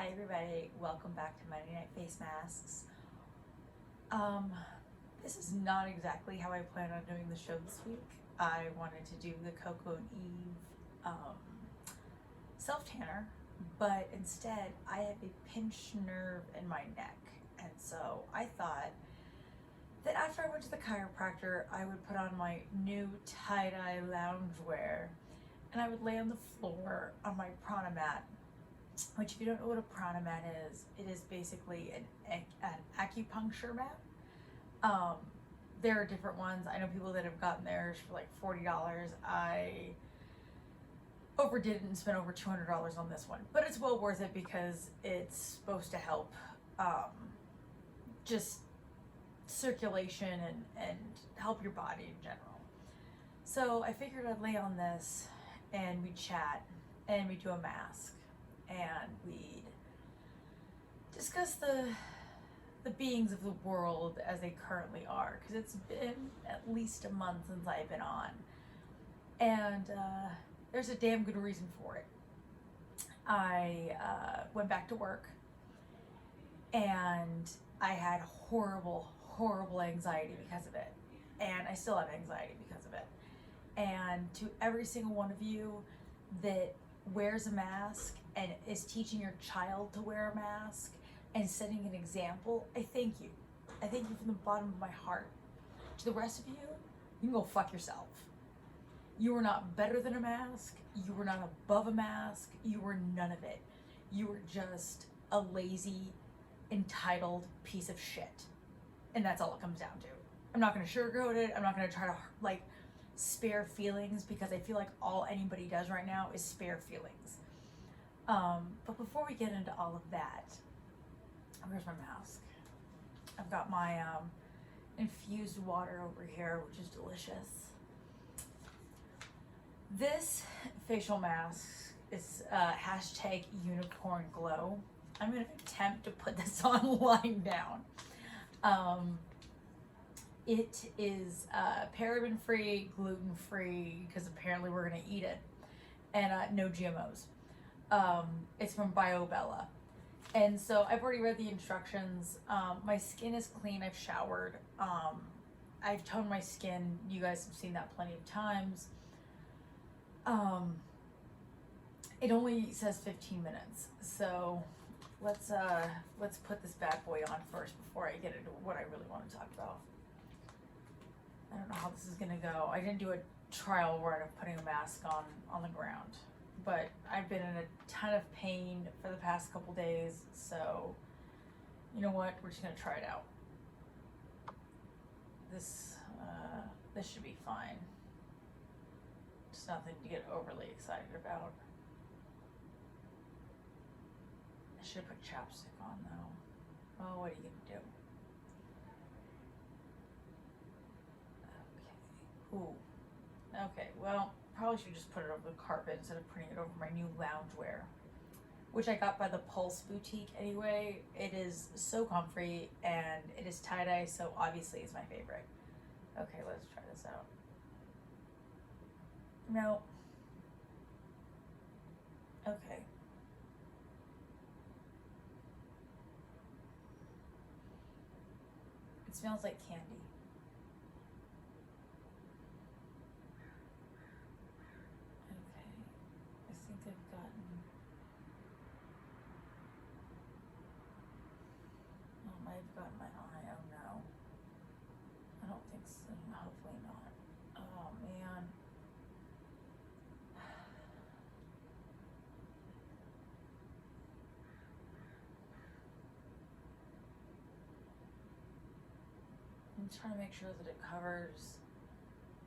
Hi everybody, welcome back to Monday Night Face Masks. This is not exactly how I planned on doing the show this week. I wanted to do the Coco and Eve self-tanner, but instead I have a pinched nerve in my neck. And so I thought that after I went to the chiropractor, I would put on my new tie-dye loungewear and I would lay on the floor on my Prana Mat, which if you don't know what a Prana Mat is, it is basically an acupuncture mat. There are different ones. I know people that have gotten theirs for like $40. I overdid it and spent over $200 on this one, but it's well worth it because it's supposed to help just circulation and help your body in general. So I figured I'd lay on this and we'd chat and we'd do a mask and we'd discuss the beings of the world as they currently are, because it's been at least a month since I've been on, and there's a damn good reason for it. I went back to work and I had horrible anxiety because of it, and I still have anxiety because of it. And to every single one of you that wears a mask and is teaching your child to wear a mask and setting an example, I thank you. I thank you from the bottom of my heart. To the rest of you, you can go fuck yourself. You are not better than a mask. You were not above a mask. You were none of it. You were just a lazy, entitled piece of shit. And that's all it comes down to. I'm not gonna sugarcoat it. I'm not gonna try to spare feelings, because I feel like all anybody does right now is spare feelings. But before we get into all of that, where's my mask? I've got my infused water over here, which is delicious. This facial mask is hashtag unicorn glow. I'm gonna attempt to put this on lying down. It is paraben free, gluten free, because apparently we're gonna eat it, and no GMOs. It's from BioBelle. And so I've already read the instructions. My skin is clean. I've showered. I've toned my skin. You guys have seen that plenty of times. It only says 15 minutes. So let's put this bad boy on first before I get into what I really want to talk about. I don't know how this is gonna go. I didn't do a trial run of putting a mask on the ground, but I've been in a ton of pain for the past couple days, so you know what? We're just gonna try it out. This should be fine. Just nothing to get overly excited about. I should have put chapstick on though. Oh, what are you gonna do? Okay. Ooh. Okay, well, probably should just put it over the carpet instead of putting it over my new loungewear, which I got by the Pulse Boutique anyway. It is so comfy and it is tie-dye, so obviously it's my favorite. Okay, let's try this out. No. Okay. It smells like candy. I've gotten, I might have gotten my eye. Oh no, I don't think so. Hopefully not. Oh man. I'm trying to make sure that it covers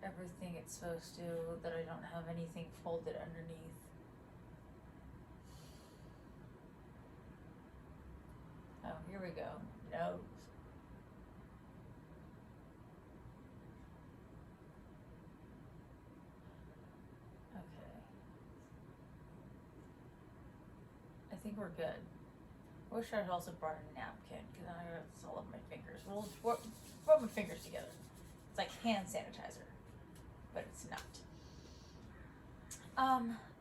everything it's supposed to, that I don't have anything folded underneath. Oh, here we go. Nose. Okay. I think we're good. I wish I'd also brought a napkin, because I got this all over my fingers. We'll just rub my fingers together. It's like hand sanitizer, but it's not.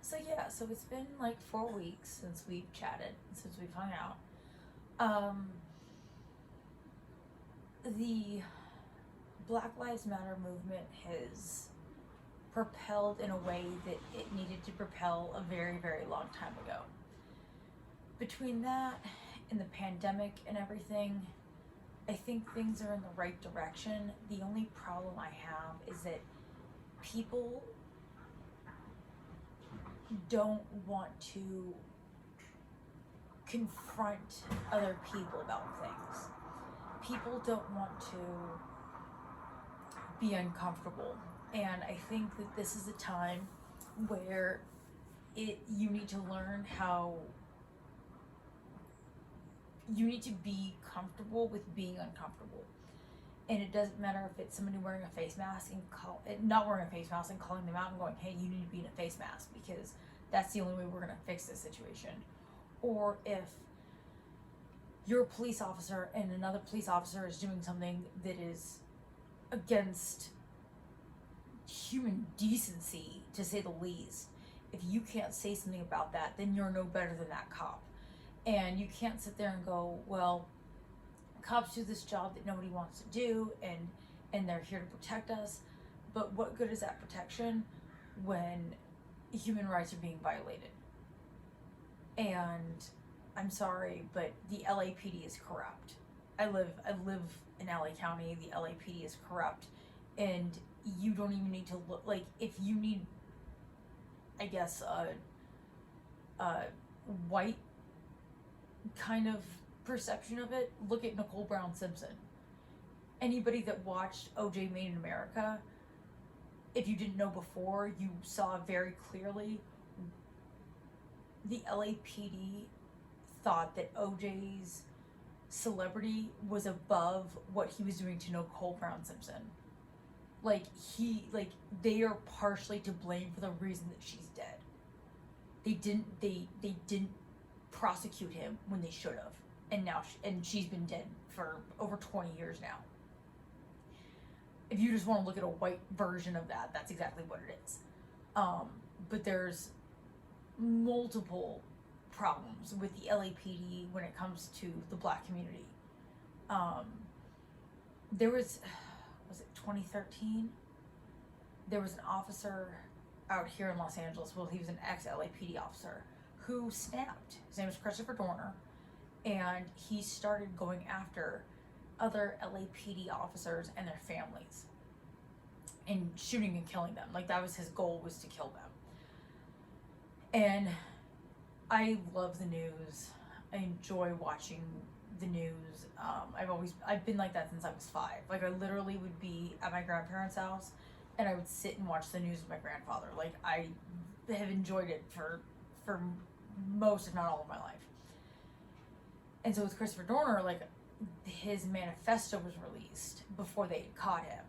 So yeah, so it's been like 4 weeks since we've chatted, since we've hung out. Um, the Black Lives Matter movement has propelled in a way that it needed to propel a very, very long time ago. Between that and the pandemic and everything, I think things are in the right direction. The only problem I have is that people don't want to confront other people about things. People don't want to be uncomfortable. And I think that this is a time where you need to learn how you need to be comfortable with being uncomfortable. And it doesn't matter if it's somebody wearing a face mask and not wearing a face mask and calling them out and going, hey, you need to be in a face mask because that's the only way we're going to fix this situation. Or if you're a police officer and another police officer is doing something that is against human decency, to say the least, if you can't say something about that, then you're no better than that cop. And you can't sit there and go, well, cops do this job that nobody wants to do, and they're here to protect us, but what good is that protection when human rights are being violated? And I'm sorry, but the LAPD is corrupt. I live in LA County. The LAPD is corrupt, and you don't even need to look. Like, if you need, I guess, a white kind of perception of it, look at Nicole Brown Simpson. Anybody that watched OJ Made in America, if you didn't know before, you saw very clearly the LAPD thought that OJ's celebrity was above what he was doing to Nicole Brown Simpson. They are partially to blame for the reason that she's dead. They didn't prosecute him when they should have. And she's been dead for over 20 years now. If you just want to look at a white version of that, that's exactly what it is. But there's multiple problems with the LAPD when it comes to the Black community. There was it 2013? There was an officer out here in Los Angeles. Well, he was an ex-LAPD officer who snapped. His name was Christopher Dorner. And he started going after other LAPD officers and their families and shooting and killing them. Like, that was his goal, was to kill them. And I love the news. I enjoy watching the news. I've been like that since I was 5. Like, I literally would be at my grandparents' house and I would sit and watch the news with my grandfather. Like, I have enjoyed it for most, if not all, of my life. And so with Christopher Dorner, like, his manifesto was released before they had caught him.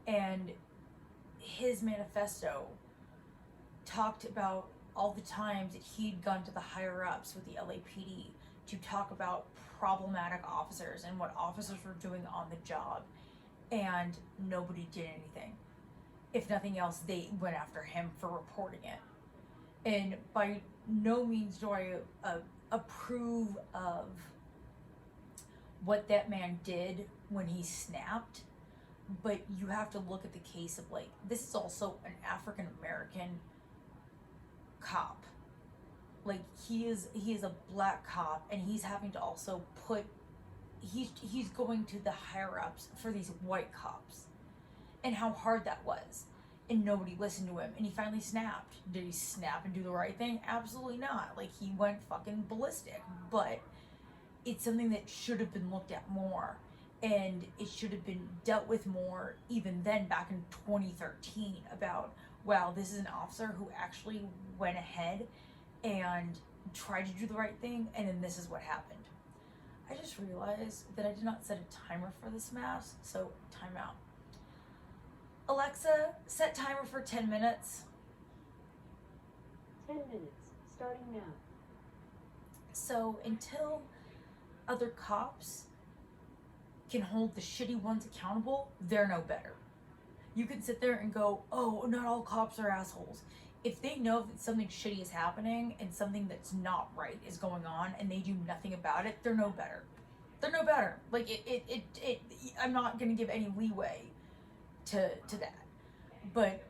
And his manifesto talked about all the times that he'd gone to the higher ups with the LAPD to talk about problematic officers and what officers were doing on the job, and nobody did anything. If nothing else, they went after him for reporting it. And by no means do I approve of what that man did when he snapped, but you have to look at the case of, like, this is also an African American cop. Like, he is a black cop, and he's having to also he's going to the higher ups for these white cops, and how hard that was. And nobody listened to him, and he finally snapped. Did he snap and do the right thing? Absolutely not. Like, he went fucking ballistic. But it's something that should have been looked at more, and it should have been dealt with more even then, back in 2013, about, wow, this is an officer who actually went ahead and tried to do the right thing, and then this is what happened. I just realized that I did not set a timer for this mask, so time out. Alexa, set timer for 10 minutes. 10 minutes, starting now. So until other cops can hold the shitty ones accountable, they're no better. You can sit there and go, oh, not all cops are assholes. If they know that something shitty is happening and something that's not right is going on and they do nothing about it, they're no better. They're no better. Like, I'm not going to give any leeway to that. But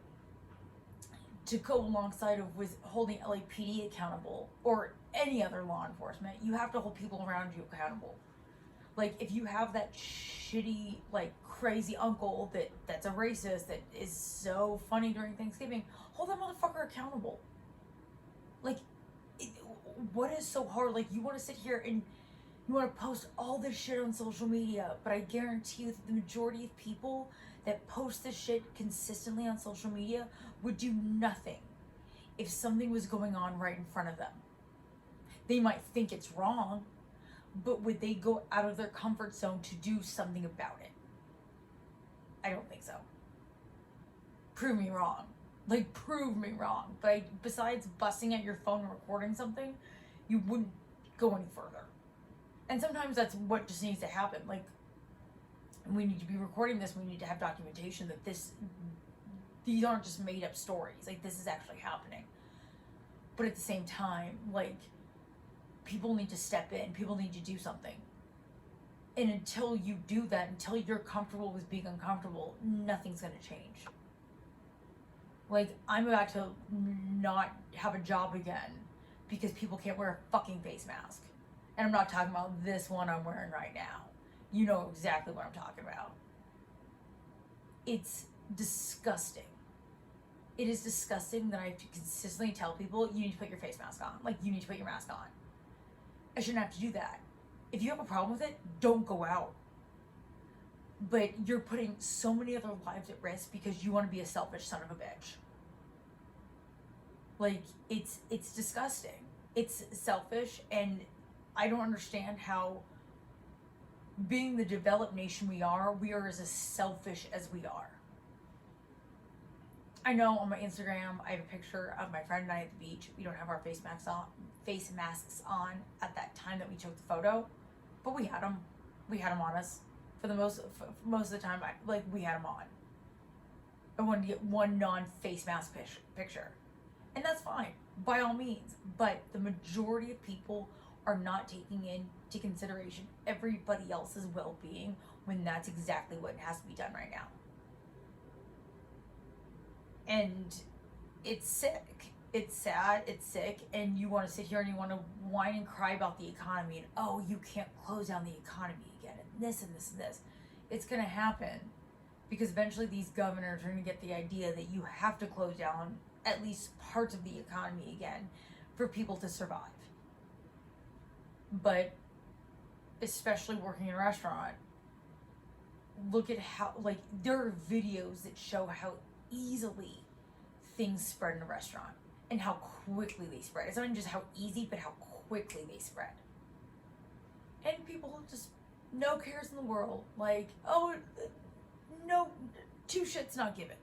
to go alongside of with holding LAPD accountable or any other law enforcement, you have to hold people around you accountable. Like, if you have that shitty, like, crazy uncle that's a racist that is so funny during Thanksgiving, hold that motherfucker accountable. Like, what is so hard? Like, you want to sit here and you want to post all this shit on social media, but I guarantee you that the majority of people that post this shit consistently on social media would do nothing if something was going on right in front of them. They might think it's wrong, but would they go out of their comfort zone to do something about it? I don't think so. Prove me wrong. Like, prove me wrong. But besides busting out your phone and recording something, you wouldn't go any further. And sometimes that's what just needs to happen. Like, we need to be recording this. We need to have documentation that these aren't just made up stories. Like, this is actually happening. But at the same time, like, people need to step in. People need to do something. And until you do that, until you're comfortable with being uncomfortable, nothing's going to change. Like, I'm about to not have a job again because people can't wear a fucking face mask. And I'm not talking about this one I'm wearing right now. You know exactly what I'm talking about. It's disgusting. It is disgusting that I have to consistently tell people, you need to put your face mask on. Like, you need to put your mask on. I shouldn't have to do that. If you have a problem with it, don't go out. But you're putting so many other lives at risk because you want to be a selfish son of a bitch. Like, it's disgusting. It's selfish, and I don't understand how, being the developed nation we are as selfish as we are. I know on my Instagram, I have a picture of my friend and I at the beach. We don't have our face masks on at that time that we took the photo, but we had them. We had them on us for most of the time. We had them on. I wanted to get one non-face mask picture, and that's fine by all means. But the majority of people are not taking into consideration everybody else's well-being when that's exactly what has to be done right now. And it's sick. It's sad, it's sick, and you want to sit here and you want to whine and cry about the economy and, oh, you can't close down the economy again, and this and this and this. It's going to happen because eventually these governors are going to get the idea that you have to close down at least parts of the economy again for people to survive. But especially working in a restaurant, look at how, like, there are videos that show how easily things spread in a restaurant and how quickly they spread. It's not even just how easy, but how quickly they spread. And people just, no cares in the world. Like, oh, no, two shits not given.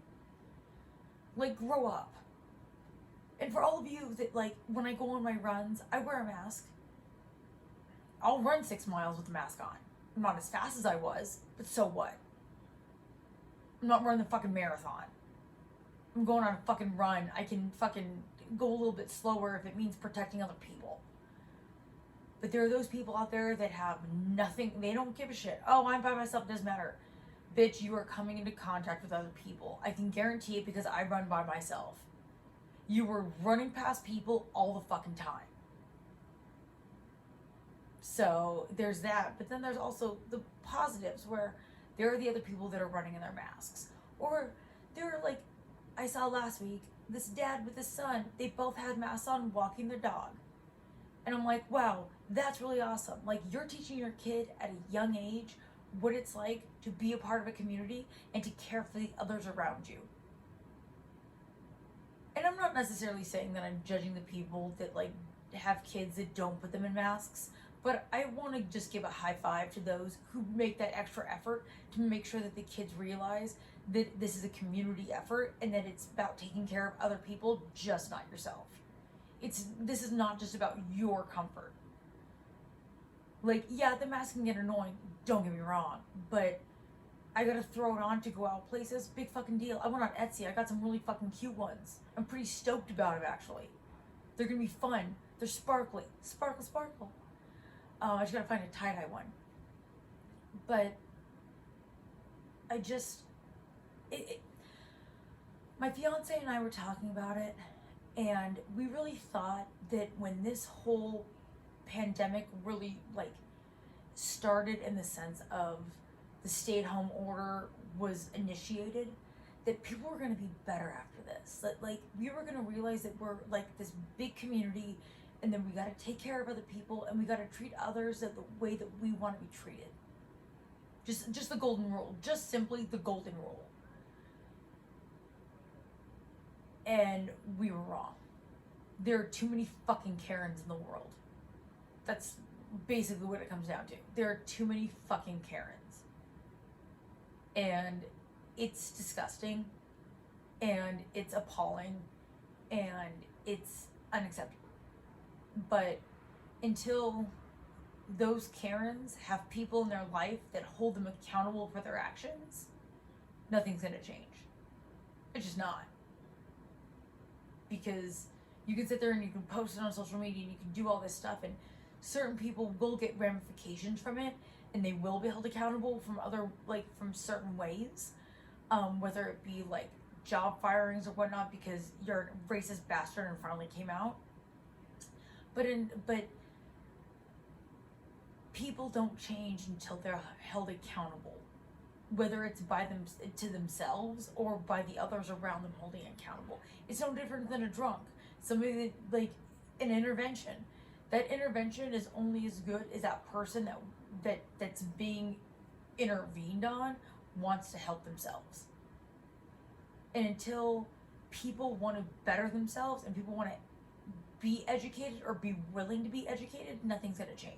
Like, grow up. And for all of you that, like, when I go on my runs, I wear a mask. I'll run 6 miles with the mask on. I'm not as fast as I was, but so what? I'm not running the fucking marathon. I'm going on a fucking run. I can fucking go a little bit slower if it means protecting other people. But there are those people out there that have nothing. They don't give a shit. Oh, I'm by myself. It doesn't matter. Bitch, you are coming into contact with other people. I can guarantee it because I run by myself. You were running past people all the fucking time. So there's that. But then there's also the positives where there are the other people that are running in their masks. Or there are, like, I saw last week, this dad with his son, they both had masks on walking their dog. And I'm like, wow, that's really awesome. Like, you're teaching your kid at a young age what it's like to be a part of a community and to care for the others around you. And I'm not necessarily saying that I'm judging the people that, like, have kids that don't put them in masks, but I want to just give a high five to those who make that extra effort to make sure that the kids realize that this is a community effort and that it's about taking care of other people, just not yourself. This is not just about your comfort. Like, yeah, the mask can get annoying, don't get me wrong, but I gotta throw it on to go out places. Big fucking deal. I went on Etsy. I got some really fucking cute ones. I'm pretty stoked about them, actually. They're gonna be fun. They're sparkly. Sparkle, sparkle. I just gotta find a tie-dye one. But I just... my fiance and I were talking about it, and we really thought that when this whole pandemic really, like, started in the sense of the stay-at-home order was initiated, that people were going to be better after this. That, like, we were going to realize that we're, like, this big community, and then we got to take care of other people, and we got to treat others the way that we want to be treated. Just the golden rule. Just simply the golden rule. And we were wrong. There are too many fucking Karens in the world. That's basically what it comes down to. There are too many fucking Karens. And it's disgusting. And it's appalling. And it's unacceptable. But until those Karens have people in their life that hold them accountable for their actions, nothing's gonna change. It's just not. Because you can sit there and you can post it on social media and you can do all this stuff, and certain people will get ramifications from it, and they will be held accountable from from certain ways, whether it be like job firings or whatnot because you're a racist bastard and finally came out. But people don't change until they're held accountable, whether it's by them to themselves or by the others around them holding accountable. It's no different than a drunk. Somebody that, like, an intervention. That intervention is only as good as that person that's being intervened on wants to help themselves. And until people want to better themselves and people want to be educated or be willing to be educated, nothing's going to change.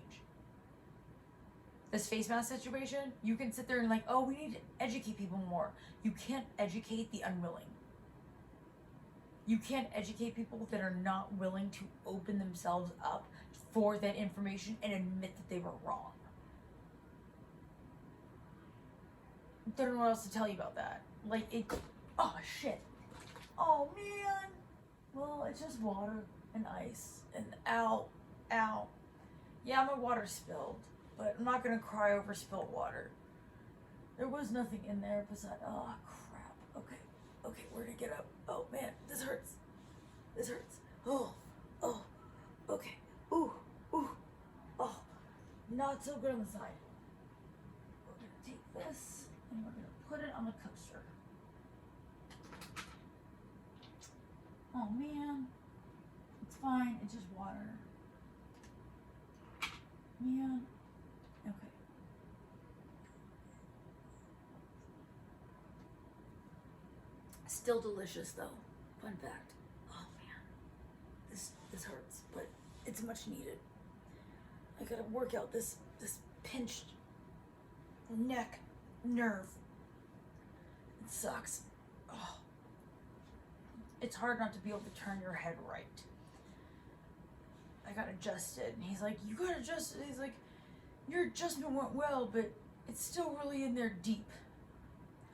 This face mask situation, you can sit there and like, oh, we need to educate people more. You can't educate the unwilling. You can't educate people that are not willing to open themselves up for that information and admit that they were wrong. Don't know what else to tell you about that. Like, it, oh shit. Oh man. Well, it's just water and ice and ow. Yeah, my water spilled. But I'm not gonna cry over spilled water. There was nothing in there besides, oh crap. Okay, we're gonna get up. Oh man, this hurts. Oh, okay. Ooh, oh, not so good on the side. We're gonna take this and we're gonna put it on the coaster. Oh man, it's fine, it's just water. Man. Okay. Still delicious though. Fun fact. Oh man. This hurts, but it's much needed. I gotta work out this pinched neck nerve. It sucks. Oh. It's hard not to be able to turn your head right. I got adjusted, and he's like, you got adjusted. He's like, your adjustment went well, but it's still really in there deep.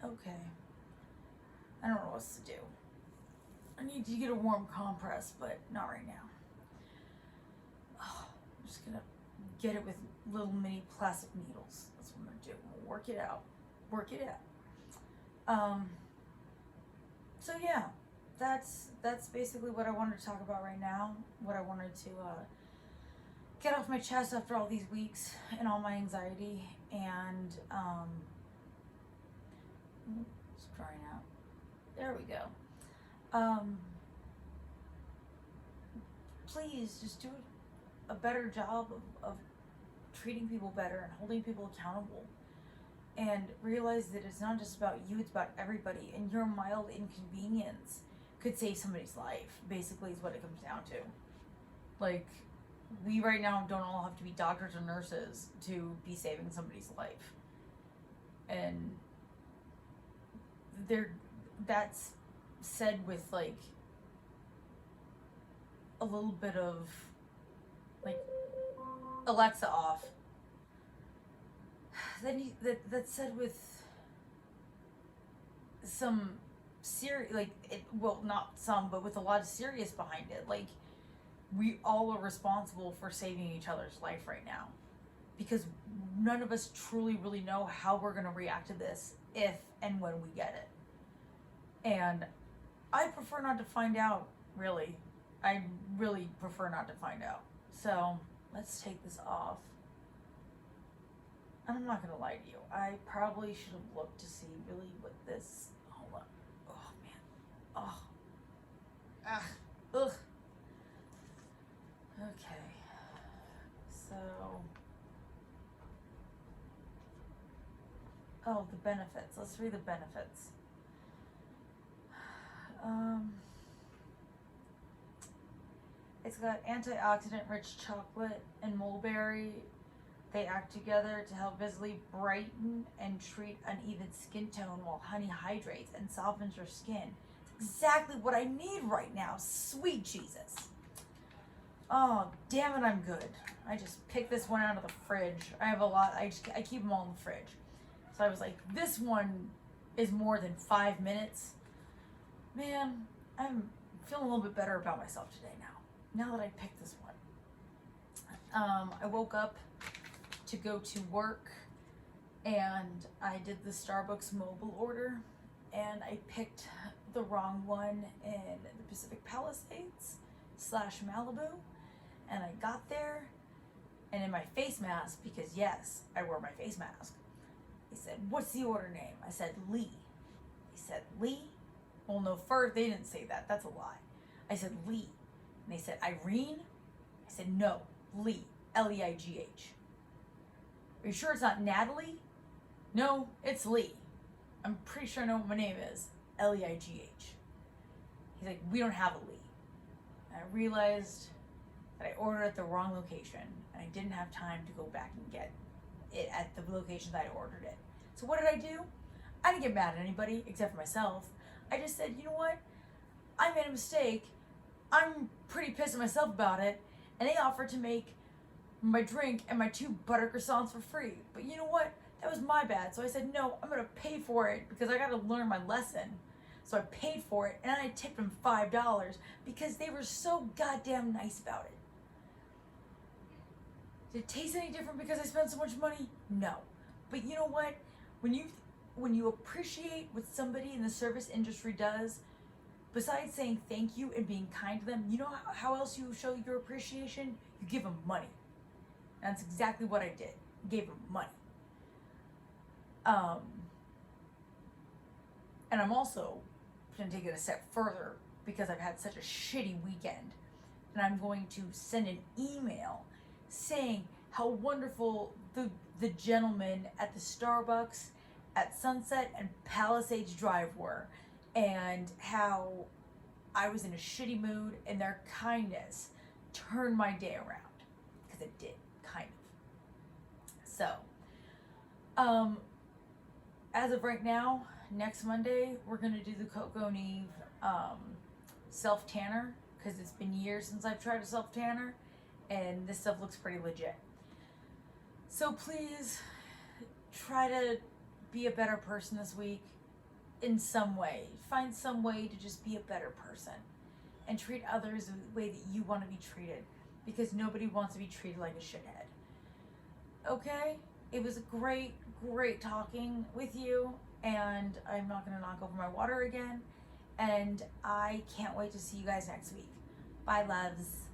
Okay. I don't know what else to do. I need to get a warm compress, but not right now. Oh, I'm just gonna get it with little mini plastic needles. That's what I'm gonna do. We'll work it out. So yeah, that's basically what I wanted to talk about right now. What I wanted to get off my chest after all these weeks and all my anxiety, and it's drying out. There we go. Please just do a better job of treating people better and holding people accountable, and realize that it's not just about you, it's about everybody, and your mild inconvenience could save somebody's life, basically, is what it comes down to. Like, we right now don't all have to be doctors or nurses to be saving somebody's life. And that's said with, like, a little bit of, like, Alexa off. Then that's said with some serious, like, well, not some, but with a lot of serious behind it. Like, we all are responsible for saving each other's life right now, because none of us truly really know how we're going to react to this if and when we get it. And I prefer not to find out, really. I really prefer not to find out. So let's take this off. And I'm not going to lie to you, I probably should have looked to see really what this, hold on. Oh man. Oh. Ah. Ugh. Okay. So, oh, the benefits. Let's read the benefits. It's got antioxidant-rich chocolate and mulberry. They act together to help visibly brighten and treat uneven skin tone, while honey hydrates and softens your skin. It's exactly what I need right now. Sweet Jesus. Oh, damn it, I'm good. I just picked this one out of the fridge. I have a lot. I keep them all in the fridge. So I was like, this one is more than 5 minutes. Man, I'm feeling a little bit better about myself today now that I picked this one. I woke up to go to work, and I did the Starbucks mobile order, and I picked the wrong one in the Pacific Palisades / Malibu. And I got there, and in my face mask, because yes, I wore my face mask, they said, "What's the order name?" I said, "Lee." They said, "Lee?" Well, no, first, they didn't say that. That's a lie. I said, "Lee." And they said, "Irene?" I said, "No, Lee. Leigh. Are you sure it's not Natalie?" "No, it's Lee. I'm pretty sure I know what my name is. Leigh." He's like, "We don't have a Lee." And I realized that I ordered at the wrong location, and I didn't have time to go back and get it at the location that I ordered it. So what did I do? I didn't get mad at anybody except for myself. I just said, you know what? I made a mistake. I'm pretty pissed at myself about it, and they offered to make my drink and my 2 butter croissants for free. But you know what? That was my bad. So I said, no, I'm going to pay for it because I got to learn my lesson. So I paid for it, and I tipped them $5 because they were so goddamn nice about it. Did it taste any different because I spent so much money? No. But you know what? When you appreciate what somebody in the service industry does, besides saying thank you and being kind to them, you know how else you show your appreciation? You give them money. And that's exactly what I did. Gave them money. And I'm also going to take it a step further because I've had such a shitty weekend. And I'm going to send an email saying how wonderful the gentlemen at the Starbucks at Sunset and Palisades Drive were, and how I was in a shitty mood, and their kindness turned my day around, because it did, kind of. So, as of right now, next Monday, we're going to do the Coco and Eve self-tanner, because it's been years since I've tried a self-tanner, and this stuff looks pretty legit. So please try to be a better person this week in some way. Find some way to just be a better person and treat others the way that you want to be treated, because nobody wants to be treated like a shithead. Okay? It was great talking with you, and I'm not going to knock over my water again, and I can't wait to see you guys next week. Bye, loves.